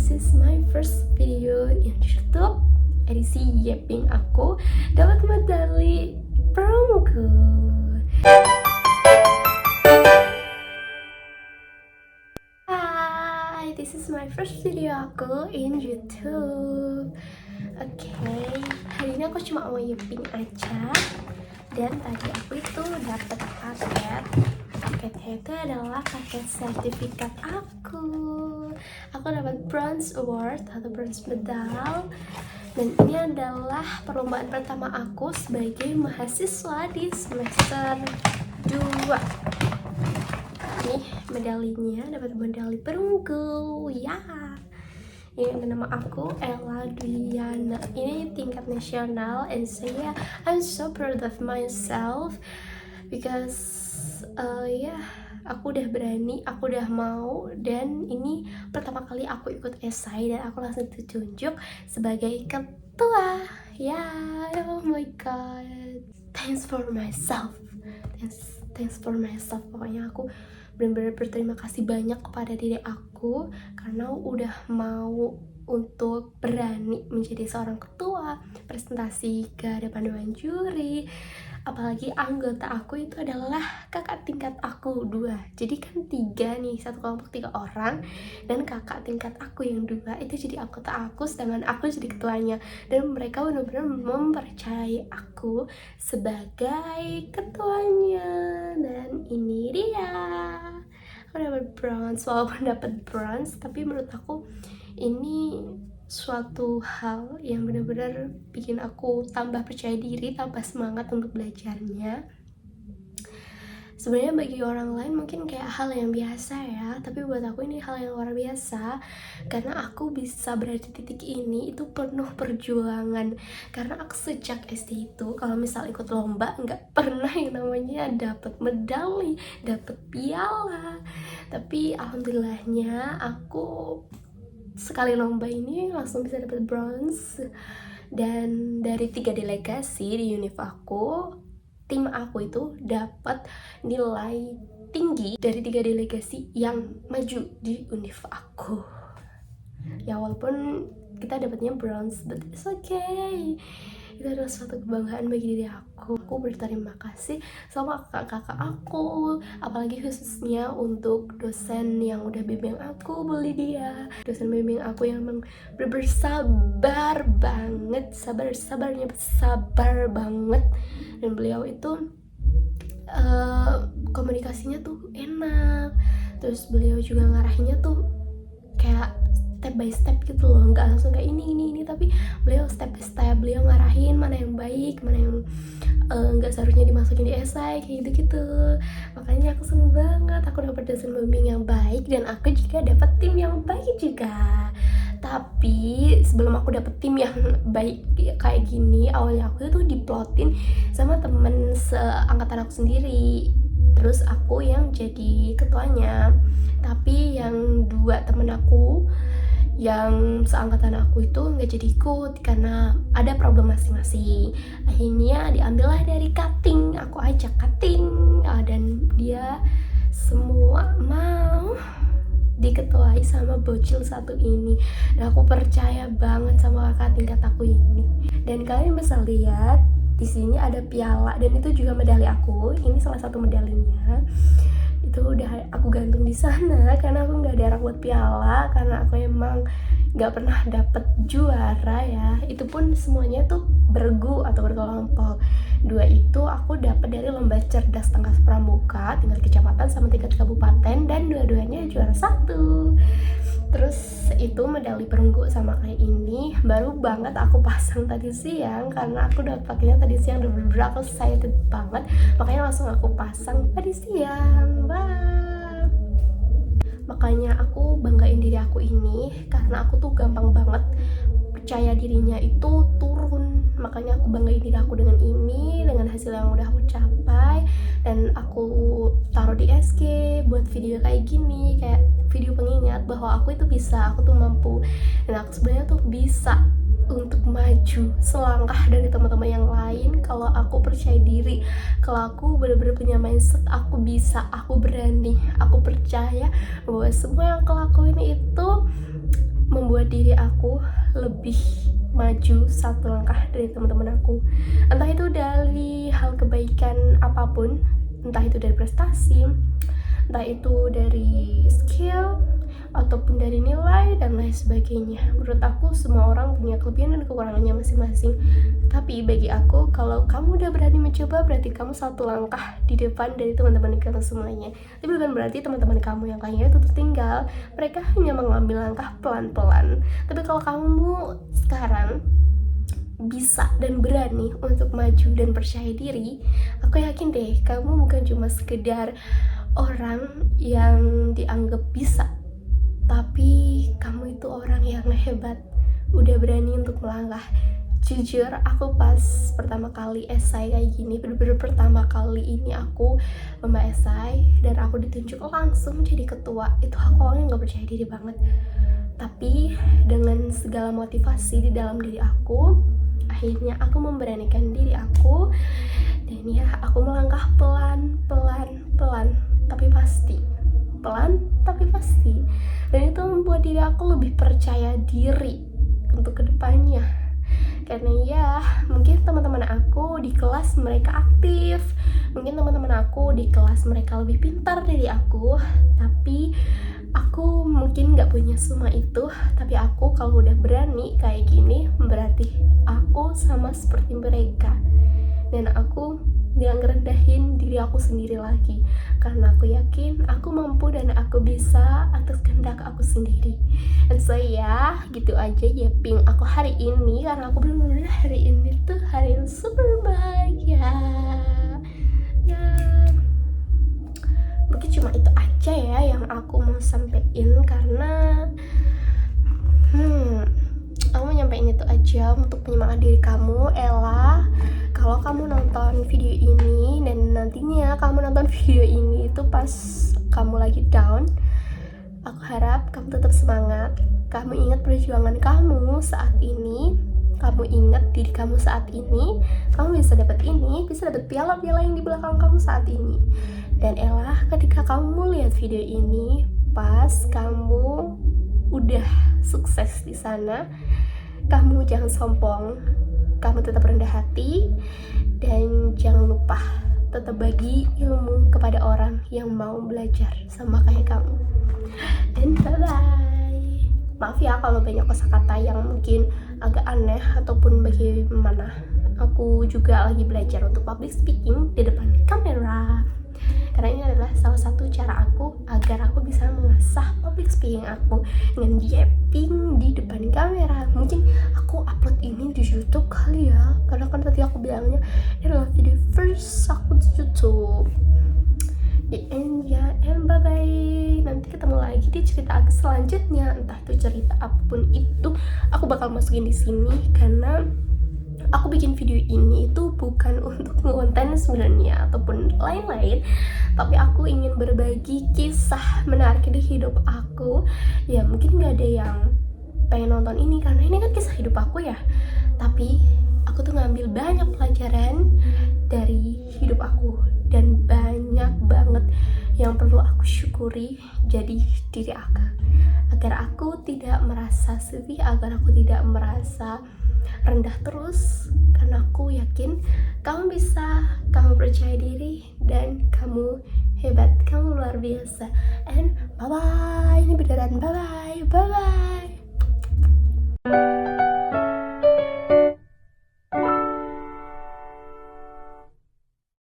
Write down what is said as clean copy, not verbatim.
this is my first video in YouTube. Edisi Yeping aku dapat medali perunggu. Hi, this is my first video aku in YouTube. Oke, hari ini aku cuma mau Yeping aja. Dan tadi aku itu dapat paket. Paketnya itu adalah paket sertifikat aku. Aku dapat bronze award atau bronze medal. Dan ini adalah perlombaan pertama aku sebagai mahasiswa di semester 2. Nih medalinya, dapat medali perunggu ya. Ini nama aku Ella Dwiana. Ini tingkat nasional, and I'm so proud of myself because aku udah berani, aku udah mau, dan ini pertama kali aku ikut esai dan aku langsung ditunjuk sebagai ketua. Oh my god, thanks for myself. Pokoknya aku benar-benar berterima kasih banyak kepada diri aku karena udah mau untuk berani menjadi seorang ketua, presentasi ke depan juri. Apalagi anggota aku itu adalah kakak tingkat aku 2. Jadi kan 3 nih, satu kelompok 3 orang, dan kakak tingkat aku yang 2 itu jadi anggota aku, sedangkan aku jadi ketuanya. Dan mereka benar-benar mempercayai aku sebagai ketuanya. Dan ini dia, aku dapat bronze. Walaupun dapat bronze, tapi menurut aku ini suatu hal yang benar-benar bikin aku tambah percaya diri, tambah semangat untuk belajarnya. Sebenarnya bagi orang lain mungkin kayak hal yang biasa ya, tapi buat aku ini hal yang luar biasa karena aku bisa berada di titik ini itu penuh perjuangan. Karena aku sejak SD itu kalau misal ikut lomba nggak pernah yang namanya dapat medali, dapat piala. Tapi alhamdulillahnya aku sekali lomba ini langsung bisa dapat bronze. Dan dari 3 delegasi di univ aku, tim aku itu dapat nilai tinggi dari 3 delegasi yang maju di univ aku. Ya walaupun kita dapatnya bronze, but it's okay. Itu adalah suatu kebanggaan bagi diri aku. Aku berterima kasih sama kakak-kakak aku, apalagi khususnya untuk dosen yang udah bimbing aku, Bu Lydia. Dosen bimbing aku yang emang bersabar banget, sabar banget. Dan beliau itu komunikasinya tuh enak. Terus beliau juga ngarahinnya tuh kayak step by step gitu loh, nggak langsung kayak ini, tapi beliau step by step, beliau ngarahin mana yang baik, mana yang nggak seharusnya dimasukin di esai, kayak gitu. Makanya aku seneng banget aku dapat dosen bimbing yang baik, dan aku juga dapat tim yang baik juga. Tapi sebelum aku dapet tim yang baik kayak gini, awalnya aku tuh diplotin sama temen seangkatan aku sendiri, terus aku yang jadi ketuanya. Tapi yang 2 temen aku yang seangkatan aku itu nggak jadi ikut karena ada problem masing-masing. Akhirnya diambillah dari cutting, aku ajak cutting, dan dia semua mau diketuai sama bocil satu ini. Dan aku percaya banget sama kakak tingkat aku ini. Dan kalian bisa lihat di sini ada piala, dan itu juga medali aku. Ini salah satu medalinya. Itu udah aku gantung di sana karena aku nggak ada buat piala, karena aku emang nggak pernah dapet juara ya. Itu pun semuanya tuh bergu atau berkelompok. 2 itu aku dapet dari lomba cerdas tingkat pramuka, tingkat kecamatan sama tingkat kabupaten, dan dua-duanya juara 1. Terus itu medali perunggu sama kayak ini baru banget aku pasang tadi siang, karena aku udah pakainya tadi siang, udah bener-bener aku excited banget, makanya langsung aku pasang tadi siang. Makanya aku banggain diri aku ini karena aku tuh gampang banget percaya dirinya itu turun. Makanya aku banggain diri aku dengan ini, dengan hasil yang udah aku capai, dan aku taruh di SG buat video kayak gini, kayak video pengingat bahwa aku itu bisa, aku tuh mampu, dan aku sebenarnya tuh bisa untuk maju selangkah dari teman-teman yang lain kalau aku percaya diri, kalau aku benar-benar punya mindset aku bisa, aku berani, aku percaya bahwa semua yang aku lakuin itu membuat membuat diri aku lebih maju satu langkah dari teman-teman aku. Entah itu dari hal kebaikan apapun, entah itu dari prestasi, entah itu dari skill, ataupun dari nilai dan lain sebagainya. Menurut aku semua orang punya kelebihan dan kekurangannya masing-masing. Tapi bagi aku, kalau kamu udah berani mencoba, berarti kamu satu langkah di depan dari teman-teman kamu semuanya. Tapi bukan berarti teman-teman kamu yang lainnya itu tertinggal. Mereka hanya mengambil langkah pelan-pelan. Tapi kalau kamu sekarang bisa dan berani untuk maju dan percaya diri, aku yakin deh kamu bukan cuma sekedar orang yang dianggap bisa, tapi kamu itu orang yang hebat, udah berani untuk melangkah. Jujur, aku pas pertama kali esai kayak gini, bener-bener pertama kali ini aku lomba esai dan aku ditunjuk langsung jadi ketua, itu aku awalnya gak percaya diri banget. Tapi dengan segala motivasi di dalam diri aku, akhirnya aku memberanikan diri aku, dan ya aku melangkah pelan, tapi pasti. Pelan tapi pasti. Dan itu membuat diri aku lebih percaya diri untuk kedepannya. Karena ya mungkin teman-teman aku di kelas mereka aktif, mungkin teman-teman aku di kelas mereka lebih pintar dari aku, tapi aku mungkin gak punya semua itu. Tapi aku kalau udah berani kayak gini, berarti aku sama seperti mereka. Dan aku gak ngerendahin diri aku sendiri lagi, karena aku yakin aku mampu dan aku bisa atas kehendak aku sendiri. Dan so ya, gitu aja ya ping aku hari ini, karena aku bener-bener hari ini tuh hari yang super bahagia. Ya, mungkin cuma itu aja ya yang aku mau sampein, karena aku mau nyampein itu aja untuk penyemangat diri kamu, Ella. Kalau kamu nonton video ini dan nantinya kamu nonton video ini itu pas kamu lagi down, aku harap kamu tetap semangat. Kamu ingat perjuangan kamu saat ini, kamu ingat diri kamu saat ini, kamu bisa dapat ini, bisa dapat piala-piala yang di belakang kamu saat ini. Dan Ella, ketika kamu lihat video ini, pas kamu udah sukses di sana, kamu jangan sombong, kamu tetap rendah hati, dan jangan lupa tetap bagi ilmu kepada orang yang mau belajar sama kayak kamu. Dan bye-bye. Maaf ya kalau banyak kosakata yang mungkin agak aneh ataupun bagaimana. Aku juga lagi belajar untuk public speaking di depan kamera, karena ini adalah salah satu cara aku agar aku bisa mengasah public speaking aku dengan yapping di depan kamera. Mungkin aku upload ini di YouTube kali ya, karena kan tadi aku bilangnya ini adalah video first aku di YouTube. And bye bye. Nanti ketemu lagi di cerita aku selanjutnya, entah itu cerita apapun itu aku bakal masukin di sini, karena aku bikin video ini itu bukan untuk konten sebenarnya ataupun lain-lain, tapi aku ingin berbagi kisah menarik di hidup aku. Ya mungkin gak ada yang pengen nonton ini karena ini kan kisah hidup aku ya, tapi aku tuh ngambil banyak pelajaran dari hidup aku dan banyak banget yang perlu aku syukuri jadi diri aku, agar aku tidak merasa sedih, agar aku tidak merasa rendah terus, karena aku yakin kamu bisa, kamu percaya diri, dan kamu hebat, kamu luar biasa. And bye bye, ini beneran bye bye.